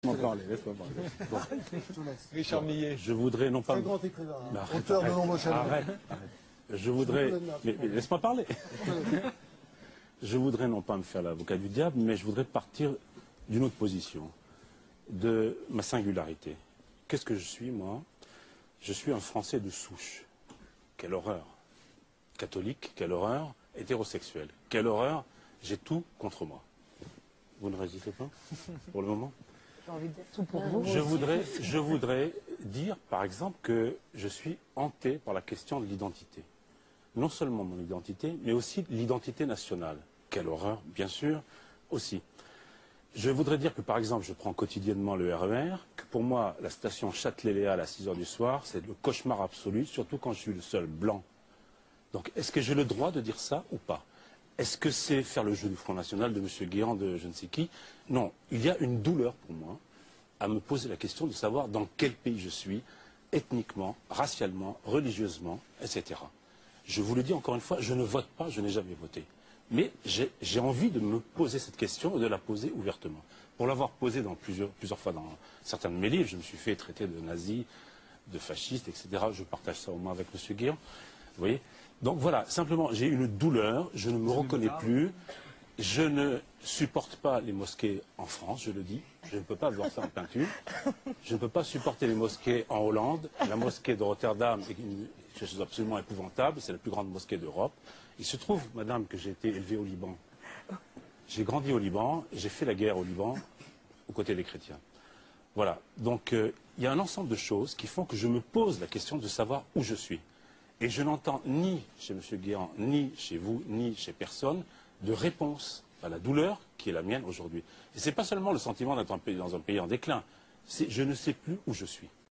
Laisse-moi parler. Richard Millet. Je voudrais non pas... Un grand écrivain, Mais arrête, auteur de arrête, nombreux chefs-d'œuvre. arrête. Je voudrais... Mais laisse-moi parler. Je voudrais non pas me faire l'avocat du diable, mais je voudrais partir d'une autre position, de ma singularité. Qu'est-ce que je suis, moi? Je suis un Français de souche. Quelle horreur. Catholique, quelle horreur. Hétérosexuel, quelle horreur. J'ai tout contre moi. Vous ne réagissez pas pour le moment? J'ai envie de dire tout pour vous. Je voudrais dire, par exemple, que je suis hanté par la question de l'identité. Non seulement mon identité, mais aussi l'identité nationale. Quelle horreur, bien sûr, aussi. Je voudrais dire que, par exemple, je prends quotidiennement le RER, que pour moi, la station Châtelet-Léal à 6 h du soir, c'est le cauchemar absolu, surtout quand je suis le seul blanc. Donc, est-ce que j'ai le droit de dire ça ou pas? Est-ce que c'est faire le jeu du Front National de M. Guéant, de je ne sais qui? Non, il y a une douleur pour moi à me poser la question de savoir dans quel pays je suis, ethniquement, racialement, religieusement, etc. Je vous le dis encore une fois, je ne vote pas, je n'ai jamais voté. Mais j'ai envie de me poser cette question et de la poser ouvertement. Pour l'avoir posée dans plusieurs fois dans certains de mes livres, je me suis fait traiter de nazi, de fasciste, etc. Je partage ça au moins avec M. Guéant. Vous voyez? Donc voilà, simplement, j'ai une douleur, je ne me reconnais plus, je ne supporte pas les mosquées en France, je le dis, je ne peux pas voir ça en peinture, je ne peux pas supporter les mosquées en Hollande, la mosquée de Rotterdam est quelque chose d'absolument épouvantable, c'est la plus grande mosquée d'Europe. Il se trouve, madame, que j'ai été élevé au Liban. J'ai grandi au Liban, j'ai fait la guerre au Liban, aux côtés des chrétiens. Voilà, donc il y a un ensemble de choses qui font que je me pose la question de savoir où je suis. Et je n'entends ni chez M. Guéant, ni chez vous, ni chez personne, de réponse à la douleur qui est la mienne aujourd'hui. Et ce n'est pas seulement le sentiment d'être dans un pays en déclin, c'est je ne sais plus où je suis.